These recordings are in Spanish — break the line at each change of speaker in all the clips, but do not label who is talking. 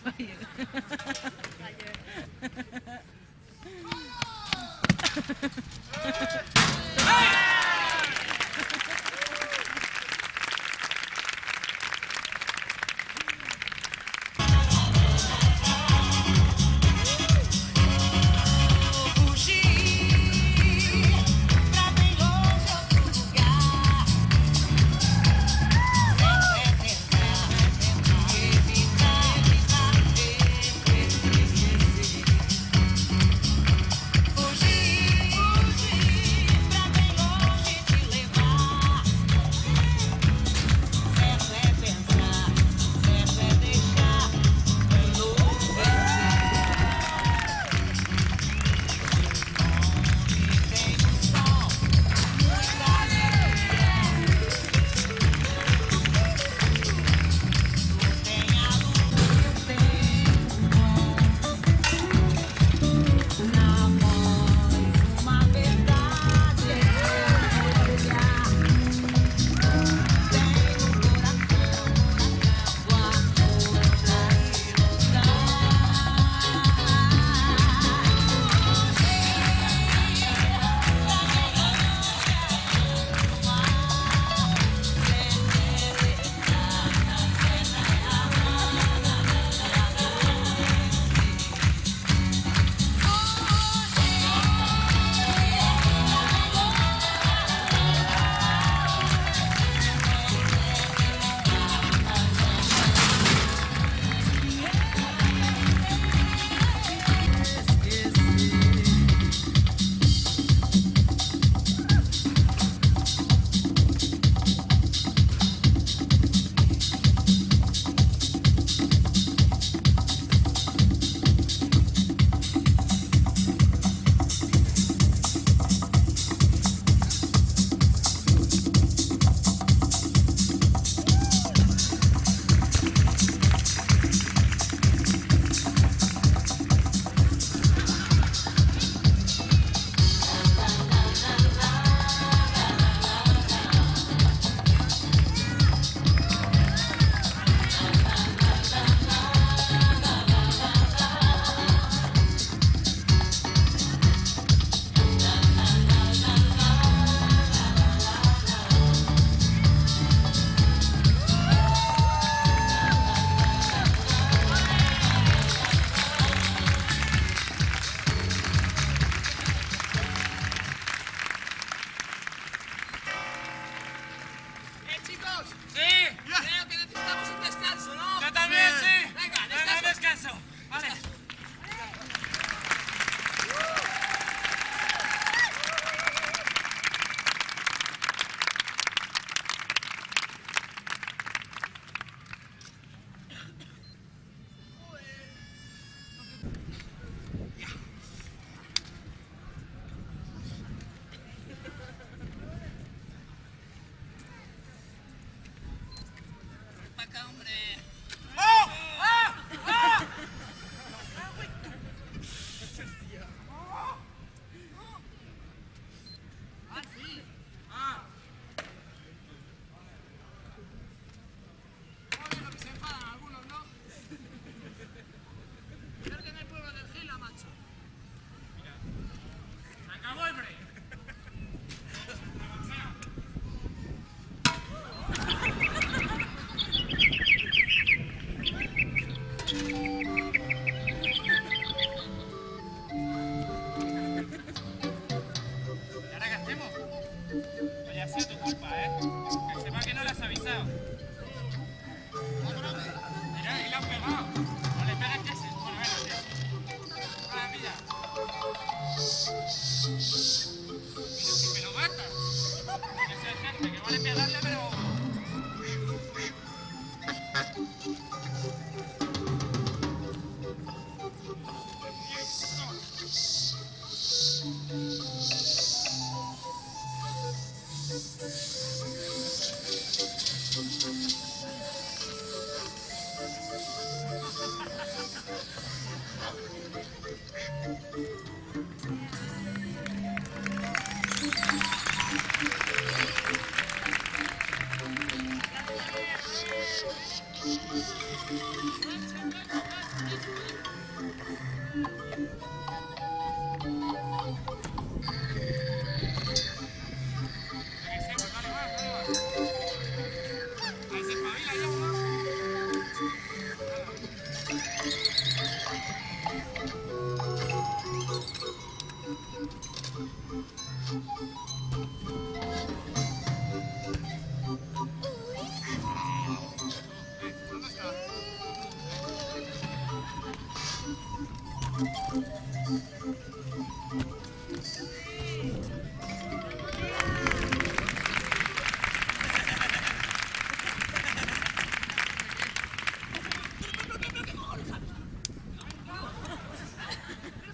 Fugir. vaca, hombre.
¡Oh! ¡Ah! ¡Ah!
Ah, sí.
¡Ah!
Joder, lo que se enfadan algunos, ¿no? Cerca en el pueblo del Gila, macho.
¡Se acabó el break! ¿Y ahora qué hacemos? Oye, ha sido tu culpa, ¿eh? Que sepa que no le has avisado. Mira, y le han pegado. No le pegues que se... Bueno, venga, tío. ¡Hola, pilla! Pero que me lo matas. Que es el jefe, que vale pegarle, pero... Que sí, pues vale, va, vale, va. A ver si espabila ya, ¿no? ¿Dónde está?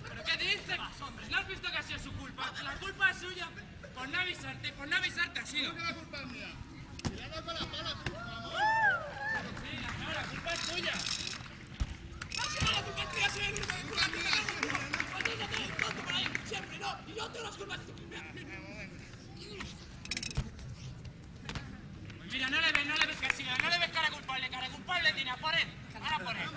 ¿Pero qué dices, hombre? ¿No has visto que ha sido su culpa? La culpa es suya por no avisarte ha sido.
¿Por qué la culpa es mía? Si le has dado con la pala, tú, vamos.
Sí, la culpa es tuya.
¡No, si no, la culpa es tuya, soy el único que culpa es tuya! ¡No, no, no, tonto por ahí! ¡Siempre, no! ¡Y yo tengo las culpas!
Pues mira, no le ves que siga, no le ves cara culpable tiene a por él. Ahora por él.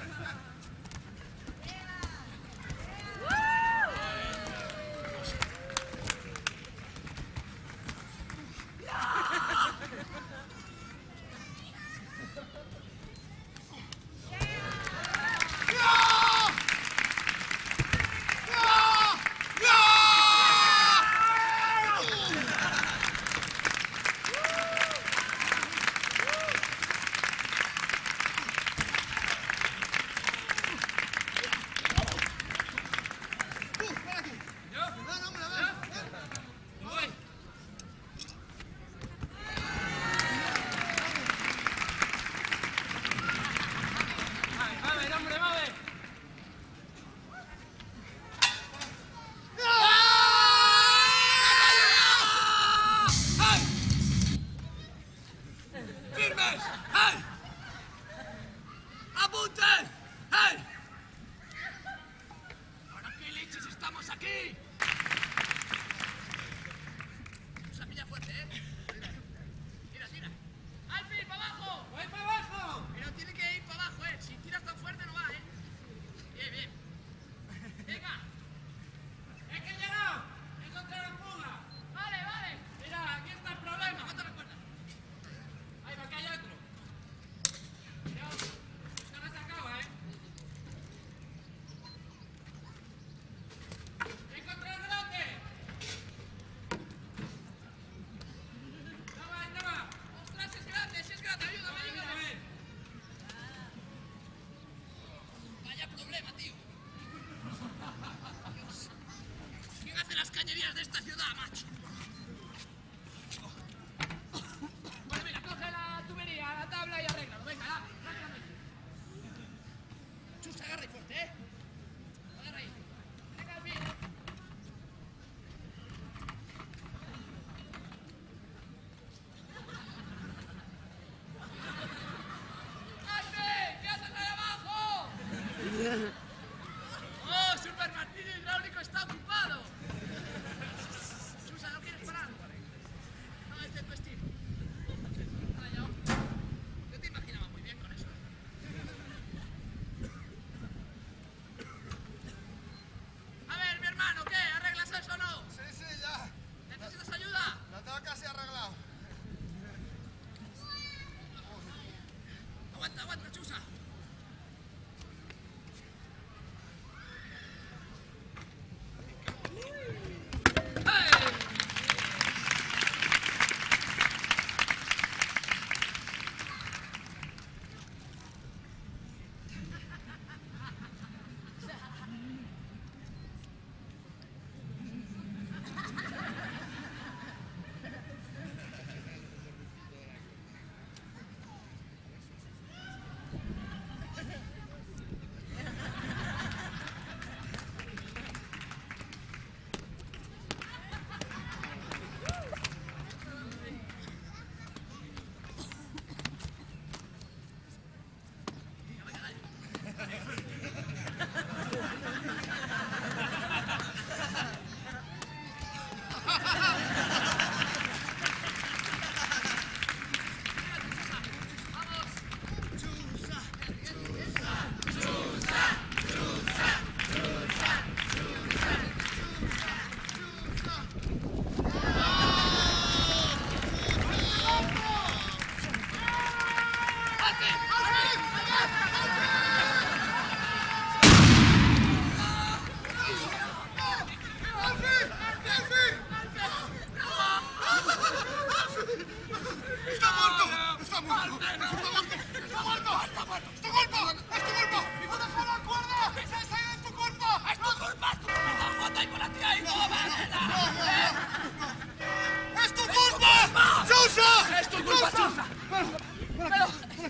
tu culpa, Chusa!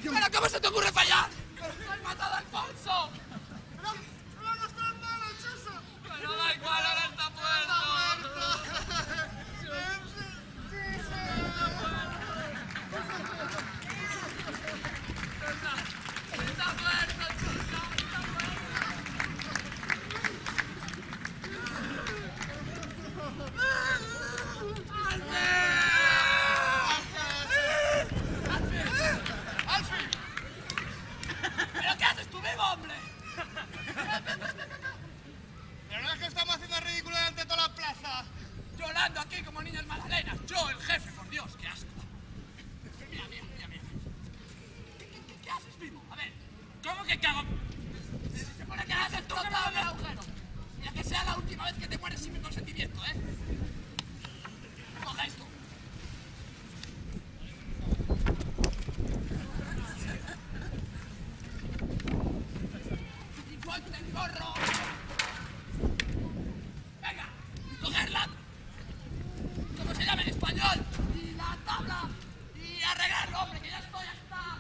¡Pero cómo se te ocurre fallar! ¡Has matado a Alfonso!
¡Pero no está malo, Chusa!
¡Pero da igual, ahora está muerto! ¡Está muerto, Chusa! ¡Está
¡Alfie!
¿Pero qué haces tú vivo, hombre?
¿Pero no es que estamos haciendo el ridículo delante de toda la plaza?
Llorando aquí como niñas magdalenas. Yo, el jefe, por Dios, qué asco. Mira. ¿Qué haces vivo? A ver,
¿Cómo que cago?
se supone que has explotado el agujero. Mira que sea la última vez que te mueres sin mi consentimiento, ¿eh? Coge esto. ¡Y suelta el gorro! ¡Venga! ¡Y cogerla! ¿Cómo se llama en español? ¡Y la tabla! ¡Y arreglarlo, hombre, que ya estoy hasta...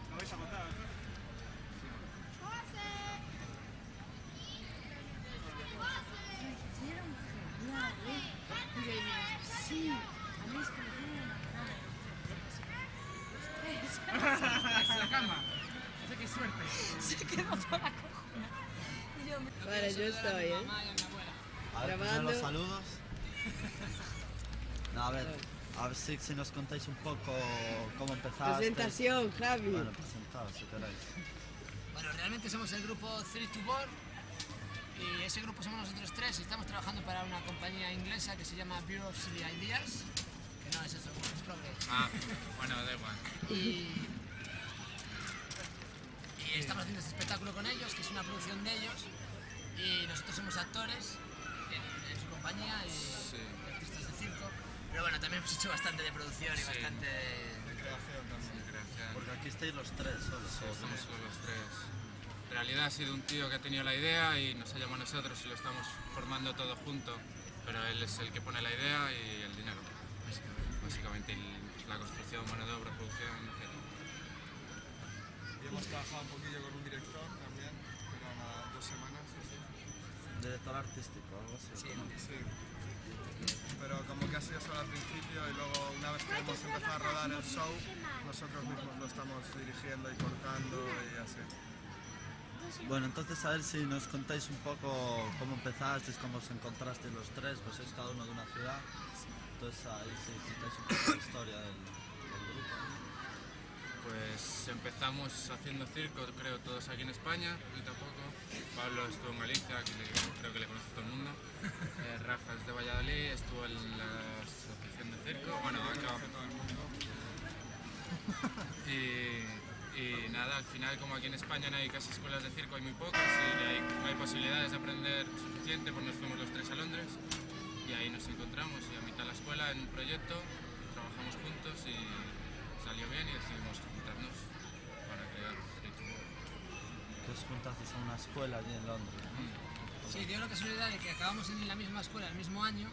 ¿Lo vais a matar?
Sí, a mí es que me tienen
En la cama. Dice que suerte.
Se quedó toda la cojona.
Vale, yo estoy, ¿eh?
A ver,
Grabando.
primero los saludos. No, a ver si nos contáis un poco cómo empezaste.
Presentación, Javi.
Bueno, presentaos si queréis.
Bueno, realmente somos el grupo Three to Board y ese grupo somos nosotros tres y estamos trabajando para una compañía inglesa que se llama Bureau of Silly Ideas, que no es eso, es Progress.
Ah, bueno, da igual.
Y estamos haciendo este espectáculo con ellos, que es una producción de ellos, y nosotros somos actores en su compañía y artistas de circo, pero bueno, también hemos hecho bastante de producción y bastante de
Creación también.
Gracias.
Porque aquí estáis los tres solos.
Sí, estamos solo los tres. En realidad ha sido un tío que ha tenido la idea y nos ha llamado a nosotros y lo estamos formando todo junto, pero él es el que pone la idea y el dinero. Básicamente la construcción, mano de obra, producción, etc.
Y hemos trabajado un poquillo con un director también, que eran 2 semanas así.
Director artístico, algo así.
Sí,
¿no?
Sí. Pero como que ha sido solo al principio y luego una vez que hemos empezado a rodar el show, nosotros mismos lo estamos dirigiendo y cortando y así.
Bueno, entonces a ver si nos contáis un poco cómo empezasteis, cómo os encontrasteis los tres, pues sois cada uno de una ciudad. Entonces ahí sí contáis un poco la historia del grupo.
Pues empezamos haciendo circo, creo, todos aquí en España, y tampoco. Pablo estuvo en Galicia, creo que le conoce todo el mundo. Rafa es de Valladolid, estuvo en la asociación de circo, bueno, acá. Y nada, al final, como aquí en España no hay casi escuelas de circo, hay muy pocas y no hay posibilidades de aprender suficiente, pues nos fuimos los tres a Londres y ahí nos encontramos y a mitad de la escuela en un proyecto trabajamos juntos y salió bien y decidimos juntarnos para crear Three to Board.
Que os juntasteis a una escuela allí en Londres.
Sí, dio la casualidad de que acabamos en la misma escuela el mismo año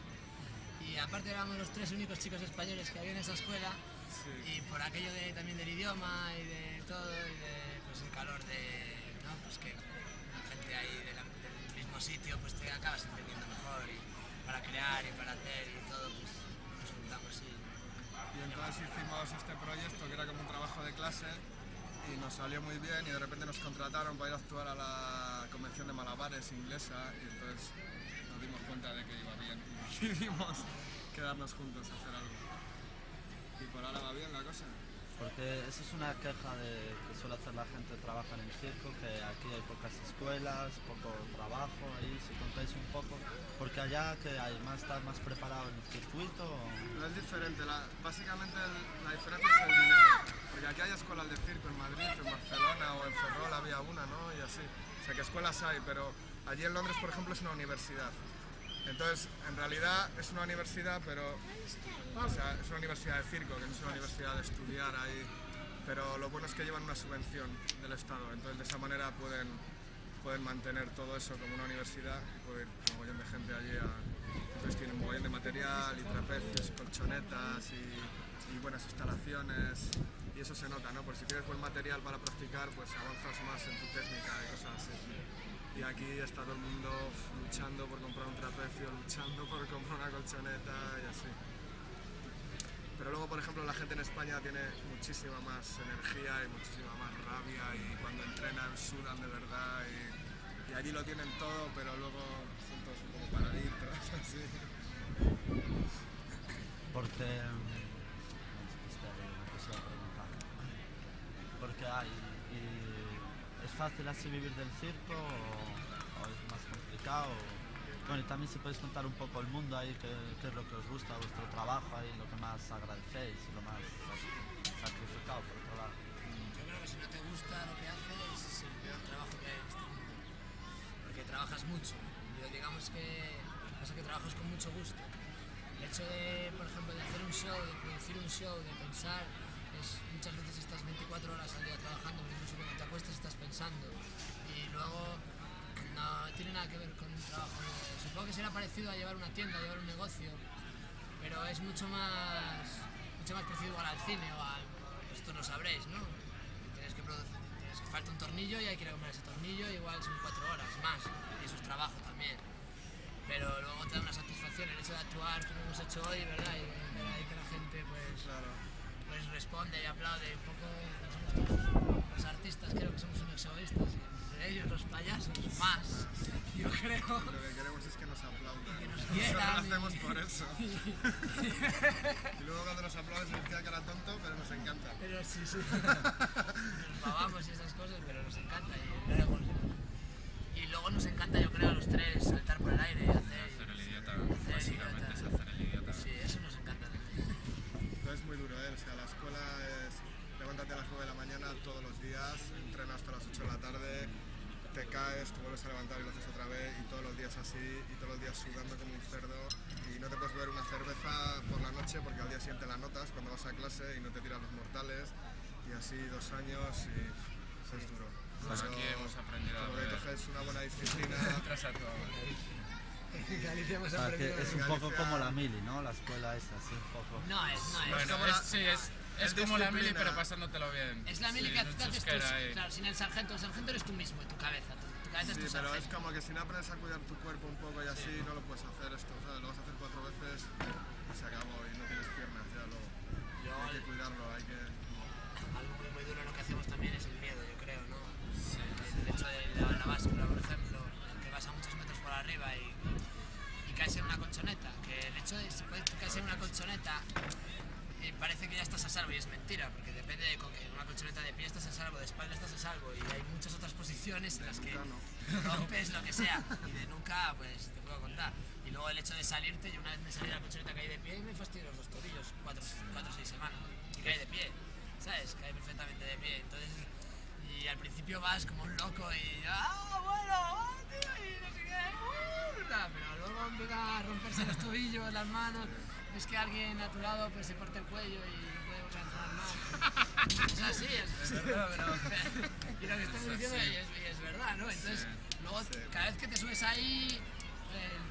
y aparte éramos los tres únicos chicos españoles que había en esa escuela y por aquello también del idioma y de todo y de pues, el calor de ¿no? Pues que la gente ahí del mismo sitio pues te acabas entendiendo mejor y para crear y para hacer y todo pues nos juntamos
Y entonces hicimos este proyecto que era como un trabajo de clase y nos salió muy bien y de repente nos contrataron para ir a actuar a la convención de malabares inglesa y entonces nos dimos cuenta de que iba bien y decidimos quedarnos juntos a hacer algo. Y por ahora va bien la cosa.
Porque eso es una queja que suele hacer la gente que trabaja en el circo, que aquí hay pocas escuelas, poco trabajo, ahí si contáis un poco, porque allá que hay más, está más preparado en el circuito.
No es diferente, básicamente la diferencia es el dinero, porque aquí hay escuelas de circo en Madrid, en Barcelona o en Ferrol había una, ¿no? Y así, o sea que escuelas hay, pero allí en Londres, por ejemplo, es una universidad. Entonces, en realidad es una universidad, pero o sea, es una universidad de circo, que no es una universidad de estudiar ahí, pero lo bueno es que llevan una subvención del Estado, entonces de esa manera pueden mantener todo eso como una universidad y puede ir un montón de gente allí. Entonces tienen un montón de material y trapecios y colchonetas y buenas instalaciones, y eso se nota, ¿no? Por si tienes buen material para practicar, pues avanzas más en tu técnica y cosas así. Y aquí está todo el mundo luchando por comprar un trapecio, luchando por comprar una colchoneta y así. Pero luego, por ejemplo, la gente en España tiene muchísima más energía y muchísima más rabia, y cuando entrenan sudan de verdad, y allí lo tienen todo, pero luego son todos un poco paraditos, así.
Porque... Porque ¿es fácil así vivir del circo o es más complicado? Bueno, y también si podéis contar un poco el mundo ahí, qué es lo que os gusta, vuestro trabajo ahí, lo que más agradecéis y lo más sacrificado por otro lado.
Yo creo que si no te gusta lo que haces es el peor trabajo que hay en este mundo, porque trabajas mucho. Yo digamos que pasa que trabajas con mucho gusto. El hecho de, por ejemplo, de hacer un show, de producir un show, de pensar, muchas veces estás 24 horas al día trabajando, incluso cuando te acuestas estás pensando, y luego no tiene nada que ver con un trabajo. Supongo que será parecido a llevar una tienda, a llevar un negocio, pero es mucho más parecido igual al cine o a... Esto lo sabréis, ¿no? Tienes que falta un tornillo y hay que ir a comprar ese tornillo, igual son 4 horas más, y eso es trabajo también. Pero luego te da una satisfacción el hecho de actuar como hemos hecho hoy, ¿verdad? Y ver ahí que la gente pues responde y aplaude un poco. Los artistas creo que somos unos egoístas, y entre ellos los payasos más, yo creo.
Lo que queremos es que nos aplaudan.
Que nos
Nosotros
quieran
lo hacemos por eso. Y luego cuando nos aplauden nos queda cara tonto, pero nos encanta.
Pero sí. Nos pavamos y esas cosas, pero nos encanta. Y luego nos encanta, yo creo, a los tres saltar por el aire y
Hacer el idiota, básicamente es hacer el idiota.
Sí, eso nos encanta también.
Pero es muy duro, ¿eh? O sea, la escuela es... Levántate a las 9 de la mañana todos los días, entrenas hasta las 8 de la tarde, te caes, te vuelves a levantar y lo haces otra vez, y todos los días así, y todos los días sudando como un cerdo, y no te puedes beber una cerveza por la noche porque al día siguiente la notas cuando vas a clase y no te tiras los mortales, y así 2 años y es duro.
Pues aquí hemos aprendido a
Como que
beber.
coges una buena disciplina.
Tras a todo.
En Galicia hemos
O sea, que
aprendido...
es un poco como la mili, ¿no? La escuela esa, así un poco.
No es.
Bueno,
como la-
es como la mili,
disciplina.
pero pasándotelo bien.
Es la mili
Sí,
que
en un
haces tú,
chusquera ahí.
claro, sin el sargento eres tú mismo, en tu cabeza. Tu cabeza
Sí,
es tu
pero es
sargento.
como que si no aprendes a cuidar tu cuerpo un poco y así, no lo puedes hacer esto, ¿sabes? Lo vas a hacer 4 veces y se acabó, y no tienes piernas ya luego. Hay que cuidarlo, hay que...
Algo muy duro lo que hacemos también es el miedo, yo creo, ¿no? El hecho de la báscula, por ejemplo, que vas a muchos metros por arriba y caes en una colchoneta, que el hecho de si puedes caes en una colchoneta parece que ya estás a salvo, y es mentira, porque depende de que en una colchoneta de pie estás a salvo, de espalda estás a salvo, y hay muchas otras posiciones en las que rompes lo que sea, y de nunca, pues te puedo contar. Y luego el hecho de salirte, yo una vez me salí de la colchoneta, caí de pie y me fastidié los 2 tobillos, 4 o 6 semanas, y caí de pie, ¿sabes? Caí perfectamente de pie, entonces, y al principio vas como un loco y tío, y no sé qué, pero luego empieza a romperse los tobillos, las manos, ves que alguien a tu lado pues se parte el cuello y no podemos entrar más. Es así, es verdad, pero... Y lo que estamos diciendo es verdad, ¿no? Entonces, luego cada vez que te subes ahí,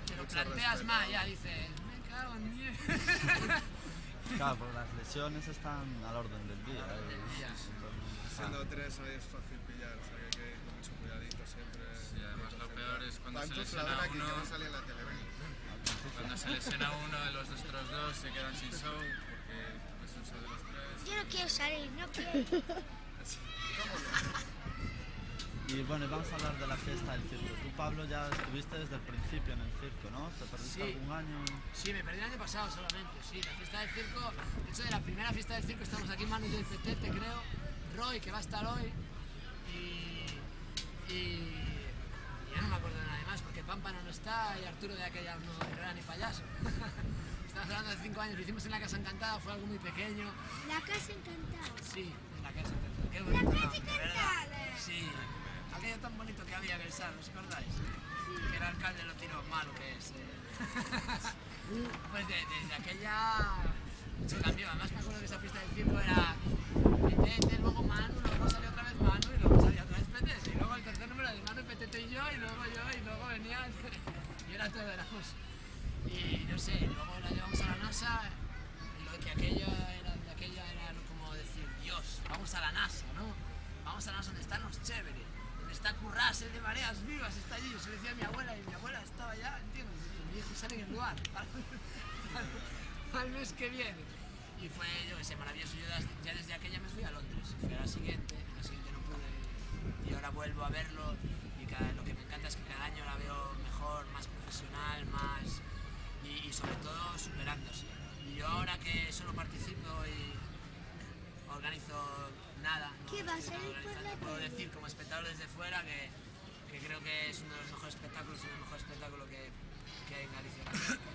te lo
Mucho
planteas
respeto.
más, ya dices, me cago en 10.
Claro, porque las lesiones están al orden del día.
Siendo 3 ahí es fácil pillar, o sea que hay que ir con mucho cuidadito siempre.
Y además lo peor es cuando se
Pantufla,
lesiona
ven aquí, que
uno.
no salí en la tele, ven.
Cuando se lesiona uno de los nuestros dos se quedan sin show porque es un show de los 3.
Yo no quiero salir, no quiero.
Y bueno, vamos a hablar de la fiesta del circo. Tú, Pablo, ya estuviste desde el principio en el circo, ¿no? ¿Te perdiste
Sí.
algún año?
Sí, me perdí el año pasado solamente, sí, la fiesta del circo, de hecho de la primera fiesta del circo estamos aquí Manu del Petete, creo, Roy, que va a estar hoy, y ya no me acuerdo de nadie más, porque Pámpano no está y Arturo de aquella no era ni payaso. Estamos hablando de 5 años, lo hicimos en la Casa Encantada, fue algo muy pequeño,
La casa encantada.
sí, en la Casa Encantada, qué
La
bonito,
casa
¿no? ¿De verdad?
encantada.
Sí, aquello tan bonito que había en el Sar, ¿os acordáis? Que el alcalde lo tiró malo que es. Pues desde aquella se cambió. Además me acuerdo que esa fiesta del circo era Petete, luego Manu, luego salió otra vez Manu y luego salía otra vez Petete. Y luego el tercer número de Manu, Petete y yo, y luego venía y era todo, éramos. Y no sé, luego la llevamos a la NASA, lo que aquello era como decir, Dios, vamos a la NASA, ¿no? Vamos a la NASA donde están los chéveres, donde está Currás, el de Mareas Vivas, está allí. Yo se lo decía a mi abuela y mi abuela estaba ya, ¿entiendes? Y mi hijo sale en el lugar para el mes que viene. Y fue, yo que sé, maravilloso. Yo ya desde aquella me fui a Londres, fui a la siguiente no pude, y ahora vuelvo a verlo, y lo que me encanta es que cada año la veo mejor, más profesional, más, y sobre todo superándose. Y yo ahora que solo participo y organizo nada, no
¿Qué va a
estoy
ser por
organizando,
la
puedo
tele?
decir como espectador desde fuera que creo que es uno de los mejores espectáculos, el mejor espectáculo que hay en Galicia ahora mismo.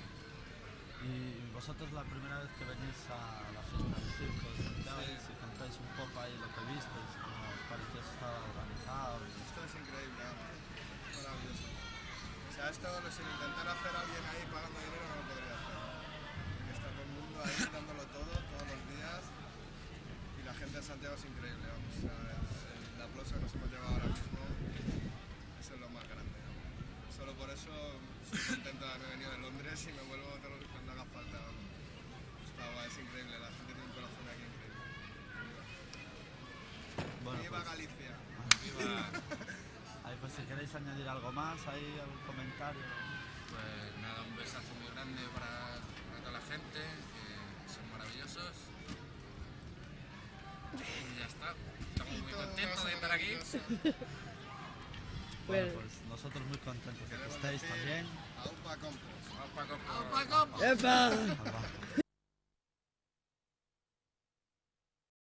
Y vosotros la primera vez que venís a la fiesta del circo de Santiago,
Sí.
si contáis un poco ahí lo que visteis, cómo os pareció si estaba organizado.
Esto es increíble, vamos. Maravilloso. O sea, esto sin intentar hacer a alguien ahí pagando dinero no lo podría hacer. Porque está todo el mundo ahí dándolo todo, todos los días. Y la gente de Santiago es increíble, vamos. O sea, el aplauso que nos hemos llevado ahora mismo, eso es lo más grande, vamos. Solo por eso estoy contento de haberme venido de Londres y me vuelvo cuando haga falta, vamos. Es increíble, la gente tiene un corazón aquí increíble.
Bueno,
¡Viva
pues,
Galicia!
ahí, pues si queréis añadir algo más, ahí algún comentario.
Pues nada, un besazo muy grande para toda la gente, que son maravillosos. Y ya está. Estamos muy contentos de estar aquí.
Bueno,
Bueno.
pues nosotros muy contentos de que
Queremos
estéis
decir
también.
Aupa Compos.
Vamos, Paco.
¡Au, Paco!
¡Epa!
Abajo.